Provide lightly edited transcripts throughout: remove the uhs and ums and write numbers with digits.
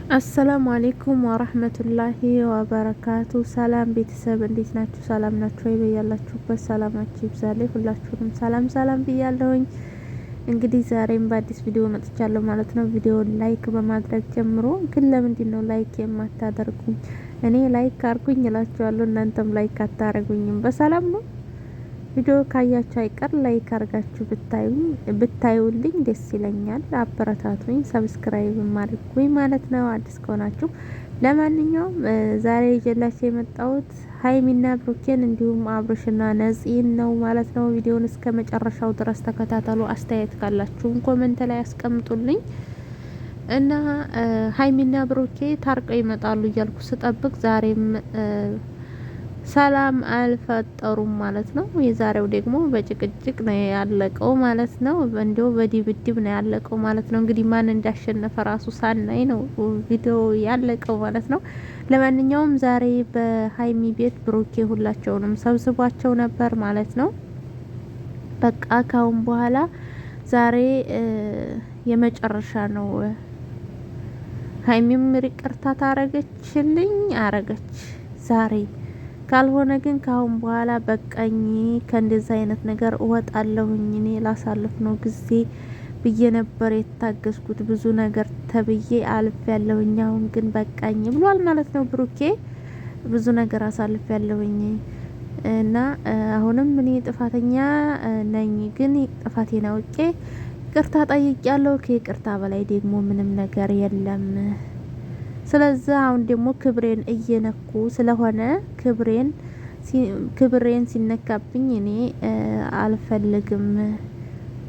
አሰላሙ አሌይኩም ወረህመቱላሂ ወበረካቱ። ሰላም ቤተሰብ እንዴት ናችሁ? ሰላም ናችሁ ወይ? በያላችሁበት ሰላማችሁ ይብዛልኝ። ሁላችሁንም ሰላም ሰላም ብያለሁኝ። እንግዲህ ዛሬም በአዲስ ቪዲዮ መጥቻለሁ ማለት ነው። ቪዲዮውን ላይክ በማድረግ ጀምሮ ግን ለምንድን ነው ላይክ የማታደርጉኝ? እኔ ላይክ አርጉኝ እላችኋለሁ፣ እናንተም ላይክ አታረጉኝም። በሰላም ነው። ቪዲዮ ካያችሁ አይቀር ላይክ አርጋችሁ ብታዩልኝ ደስ ይለኛል። አበረታቱኝ፣ ሰብስክራይብ አድርጉኝ ማለት ነው አዲስ ከሆናችሁ። ለማንኛውም ዛሬ ይዤላችሁ የመጣሁት ሀይሚና ብሩኬን እንዲሁም አብርሽና ነፂን ነው ማለት ነው። ቪዲዮውን እስከ መጨረሻው ድረስ ተከታተሉ። አስተያየት ካላችሁም ኮሜንት ላይ አስቀምጡልኝ እና ሀይሚና ብሩኬ ታርቀው ይመጣሉ እያልኩ ስጠብቅ ዛሬም ሰላም አልፈጠሩም ማለት ነው። የዛሬው ደግሞ በጭቅጭቅ ነው ያለቀው ማለት ነው። እንዲያው በድብድብ ነው ያለቀው ማለት ነው። እንግዲህ ማን እንዳሸነፈ ራሱ ሳናይ ነው ቪዲዮ ያለቀው ማለት ነው። ለማንኛውም ዛሬ በሀይሚ ቤት ብሩኬ ሁላቸውንም ሰብስቧቸው ነበር ማለት ነው። በቃ ካሁን በኋላ ዛሬ የመጨረሻ ነው። ሀይሚም ይቅርታ ታረገችልኝ አረገች ዛሬ ካልሆነ ግን ካሁን በኋላ በቃኝ፣ ከእንደዛ አይነት ነገር እወጣለሁኝ፣ እኔ ላሳልፍ ነው ጊዜ ብዬ ነበር የታገስኩት፣ ብዙ ነገር ተብዬ አልፍ ያለሁኝ፣ አሁን ግን በቃኝ ብሏል ማለት ነው። ብሩኬ ብዙ ነገር አሳልፍ ያለሁኝ እና አሁንም እኔ ጥፋተኛ ነኝ፣ ግን ጥፋቴን አውቄ ይቅርታ ጠይቄያለሁ። ከይቅርታ በላይ ደግሞ ምንም ነገር የለም። ስለዚህ አሁን ደግሞ ክብሬን እየነኩ ስለሆነ ክብሬን ሲነካብኝ እኔ አልፈልግም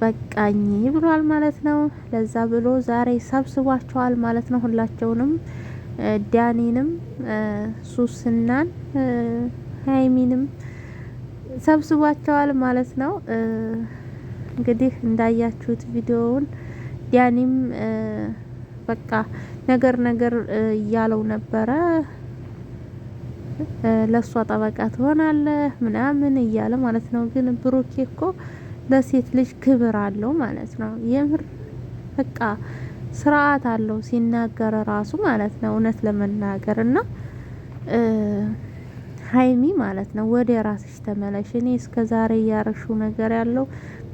በቃኝ ብሏል ማለት ነው። ለዛ ብሎ ዛሬ ሰብስቧቸዋል ማለት ነው። ሁላቸውንም ዳኒንም፣ ሱስናን፣ ሀይሚንም ሰብስቧቸዋል ማለት ነው። እንግዲህ እንዳያችሁት ቪዲዮውን ዳኒም በቃ ነገር እያለው ነበረ። ለሷ ጠበቃ ትሆናለህ ምናምን እያለ ማለት ነው። ግን ብሩኬ እኮ ለሴት ልጅ ክብር አለው ማለት ነው። የምር በቃ ስርዓት አለው ሲናገር ራሱ ማለት ነው። እውነት ለመናገር እና ሀይሚ ማለት ነው ወደ ራስሽ ተመለሽ። እኔ እስከ ዛሬ እያረሽው ነገር ያለው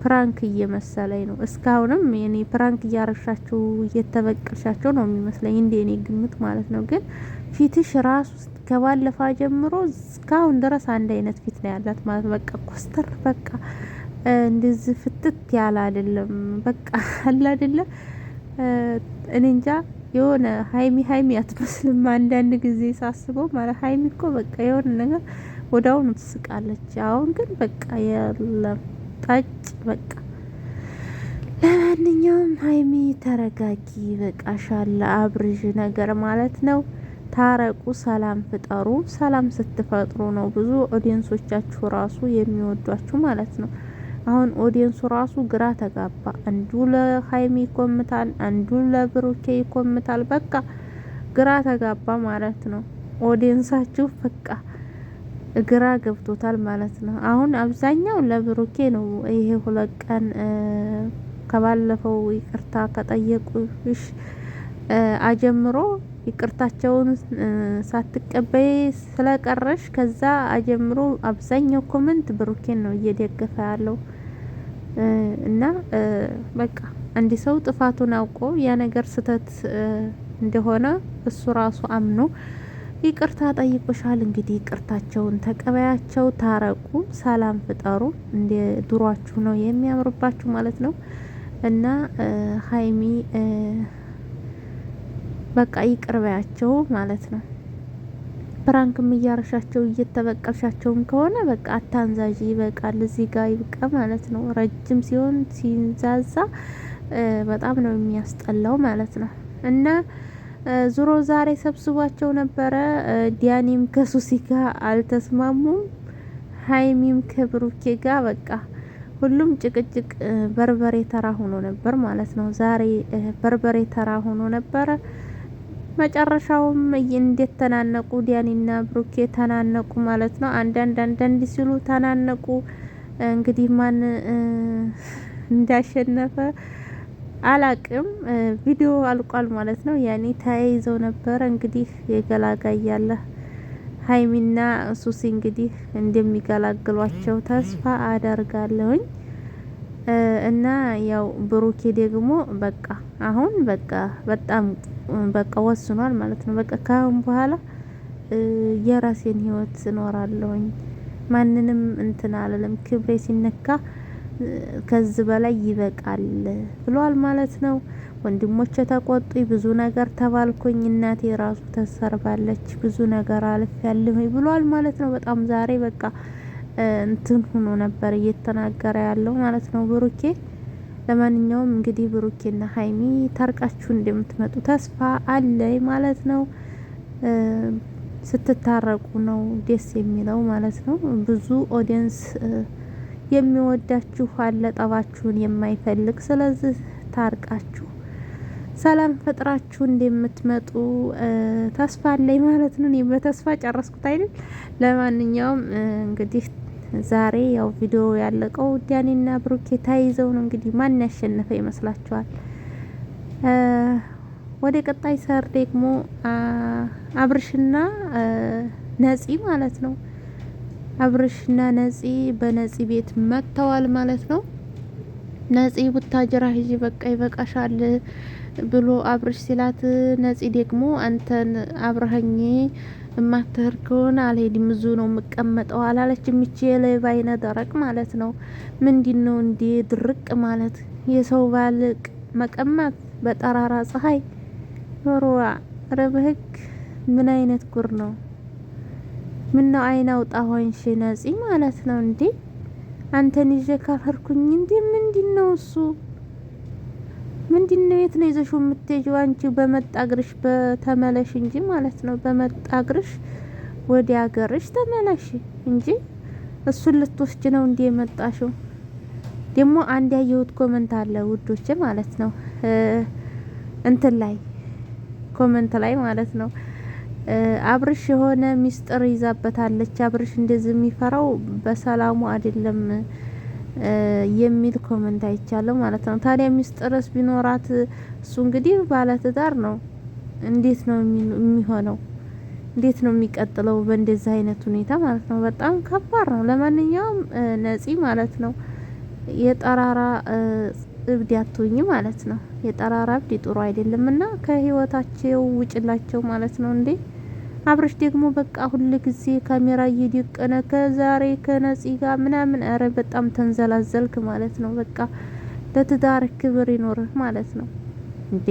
ፕራንክ እየመሰለኝ ነው። እስካሁንም እኔ ፕራንክ እያረሻቸው እየተበቀልሻቸው ነው የሚመስለኝ እንደ እኔ ግምት ማለት ነው። ግን ፊትሽ ራሱ ከባለፈ ጀምሮ እስካሁን ድረስ አንድ አይነት ፊት ነው ያላት ማለት በቃ ኮስተር በቃ እንደዚህ ፍትት ያለ አይደለም። በቃ አለ አይደለ እኔ እንጃ የሆነ ሀይሚ አትመስልም አንዳንድ ጊዜ ሳስበው ማለት ሀይሚ እኮ በቃ የሆነ ነገር ወዳውኑ ትስቃለች። አሁን ግን በቃ የለም ጠጭ በቃ። ለማንኛውም ሀይሚ ተረጋጊ፣ በቃሻል አብርዥ ነገር ማለት ነው። ታረቁ፣ ሰላም ፍጠሩ። ሰላም ስትፈጥሩ ነው ብዙ ኦዲየንሶቻችሁ ራሱ የሚወዷችሁ ማለት ነው። አሁን ኦዲየንሱ ራሱ ግራ ተጋባ። አንዱ ለሀይሚ ይኮምታል፣ አንዱ ለብሩኬ ይኮምታል። በቃ ግራ ተጋባ ማለት ነው። ኦዲየንሳችሁ በቃ ግራ ገብቶታል ማለት ነው። አሁን አብዛኛው ለብሩኬ ነው። ይሄ 2 ቀን ከባለፈው ይቅርታ ከጠየቁሽ አጀምሮ ይቅርታቸውን ሳትቀበይ ስለቀረሽ ከዛ አጀምሮ አብዛኛው ኮመንት ብሩኬን ነው እየደገፈ ያለው እና በቃ አንድ ሰው ጥፋቱን አውቆ ያ ነገር ስህተት እንደሆነ እሱ ራሱ አምኖ ይቅርታ ጠይቆሻል። እንግዲህ ይቅርታቸውን ተቀበያቸው፣ ታረቁ፣ ሰላም ፍጠሩ። እንደ ድሯችሁ ነው የሚያምርባችሁ ማለት ነው። እና ሀይሚ በቃ ይቅርበያቸው ማለት ነው። ፕራንክም እያረሻቸው እየተበቀልሻቸውም ከሆነ በቃ አታንዛዥ፣ ይበቃል፣ እዚህ ጋር ይብቃ ማለት ነው። ረጅም ሲሆን ሲንዛዛ በጣም ነው የሚያስጠላው ማለት ነው። እና ዙሮ ዛሬ ሰብስቧቸው ነበረ። ዲያኒም ከሱሲ ጋር አልተስማሙም፣ ሀይሚም ከብሩኬ ጋር በቃ ሁሉም ጭቅጭቅ በርበሬ ተራ ሆኖ ነበር ማለት ነው። ዛሬ በርበሬ ተራ ሆኖ ነበረ። መጨረሻውም እንዴት ተናነቁ፣ ዲያኒና ብሩኬ ተናነቁ ማለት ነው። አንዳንድ ሲሉ ተናነቁ። እንግዲህ ማን እንዳሸነፈ አላቅም። ቪዲዮ አልቋል ማለት ነው። ያኔ ተያይዘው ነበረ እንግዲህ የገላጋይ ያለ ሀይሚና ሱሲ እንግዲህ እንደሚገላግሏቸው ተስፋ አደርጋለሁኝ። እና ያው ብሩኬ ደግሞ በቃ አሁን በቃ በጣም በቃ ወስኗል ማለት ነው። በቃ ካሁን በኋላ የራሴን ህይወት እኖራለሁኝ፣ ማንንም እንትን አልልም፣ ክብሬ ሲነካ ከዚህ በላይ ይበቃል ብሏል ማለት ነው። ወንድሞቼ ተቆጡኝ፣ ብዙ ነገር ተባልኩኝ፣ እናቴ ራሱ ተሰርባለች፣ ብዙ ነገር አልፍ ያለሁኝ ብሏል ማለት ነው። በጣም ዛሬ በቃ እንትን ሆኖ ነበር እየተናገረ ያለው ማለት ነው ብሩኬ። ለማንኛውም እንግዲህ ብሩኬና ሀይሚ ታርቃችሁ እንደምትመጡ ተስፋ አለኝ ማለት ነው። ስትታረቁ ነው ደስ የሚለው ማለት ነው። ብዙ ኦዲየንስ የሚወዳችሁ አለ፣ ጠባችሁን የማይፈልግ። ስለዚህ ታርቃችሁ ሰላም ፈጥራችሁ እንደምትመጡ ተስፋ አለኝ ማለት ነው። እኔ በተስፋ ጨረስኩት አይደል። ለማንኛውም እንግዲህ ዛሬ ያው ቪዲዮ ያለቀው ዳኒና ብሩኬ ተያይዘው ነው። እንግዲህ ማን ያሸነፈ ይመስላችኋል? ወደ ቀጣይ ሰር ደግሞ አብርሽና ነፂ ማለት ነው። አብርሽና ነፂ በነፂ ቤት መጥተዋል ማለት ነው። ነፂ ቡታጅራ ሂጂ በቃ ይበቃሻል ብሎ አብርሽ ሲላት፣ ነፂ ደግሞ አንተን አብረኸኝ እማትሄድ ከሆነ አልሄድም፣ ብዙ ነው የምቀመጠው አላለች። የሚቼ የለባ አይነ ደረቅ ማለት ነው። ምንድነው እንዴ ድርቅ ማለት? የሰው ባል መቀማት በጠራራ ፀሐይ ኖሮዋ ረበህግ ምን አይነት ጉር ነው? ምን ነው አይን አውጣ ሆንሽ ነፂ ማለት ነው እንዴ? አንተን ይዤ ካልሄድኩኝ እንዴ ምንድነው እሱ? ምንድነው? የት ነው ይዘሽው የምትሄጂው? አንቺ በመጣ እግርሽ በተመለሽ እንጂ ማለት ነው። በመጣ እግርሽ ወደ አገርሽ ተመለሽ እንጂ እሱን ልትወስጂ ነው እንዴ የመጣሽው? ደግሞ አንድ ያየሁት ኮመንት አለ ውዶቼ ማለት ነው። እንትን ላይ ኮመንት ላይ ማለት ነው አብርሽ የሆነ ሚስጥር ይዛበታለች፣ አብርሽ እንደዚህ የሚፈራው በሰላሙ አይደለም የሚል ኮመንት አይቻለሁ ማለት ነው። ታዲያ ሚስጥርስ ቢኖራት እሱ እንግዲህ ባለትዳር ነው። እንዴት ነው የሚሆነው? እንዴት ነው የሚቀጥለው በእንደዚህ አይነት ሁኔታ ማለት ነው? በጣም ከባድ ነው። ለማንኛውም ነፂ ማለት ነው የጠራራ እብድ ያትሁኝ ማለት ነው። የጠራራ እብድ ጥሩ አይደለም እና ከህይወታቸው ውጭላቸው ማለት ነው እንዴ። አብርሽ ደግሞ በቃ ሁሉ ጊዜ ካሜራ እየደቀነ ከዛሬ ከነፂ ጋር ምናምን፣ አረ በጣም ተንዘላዘልክ ማለት ነው። በቃ ለትዳር ክብር ይኖርህ ማለት ነው እንዴ።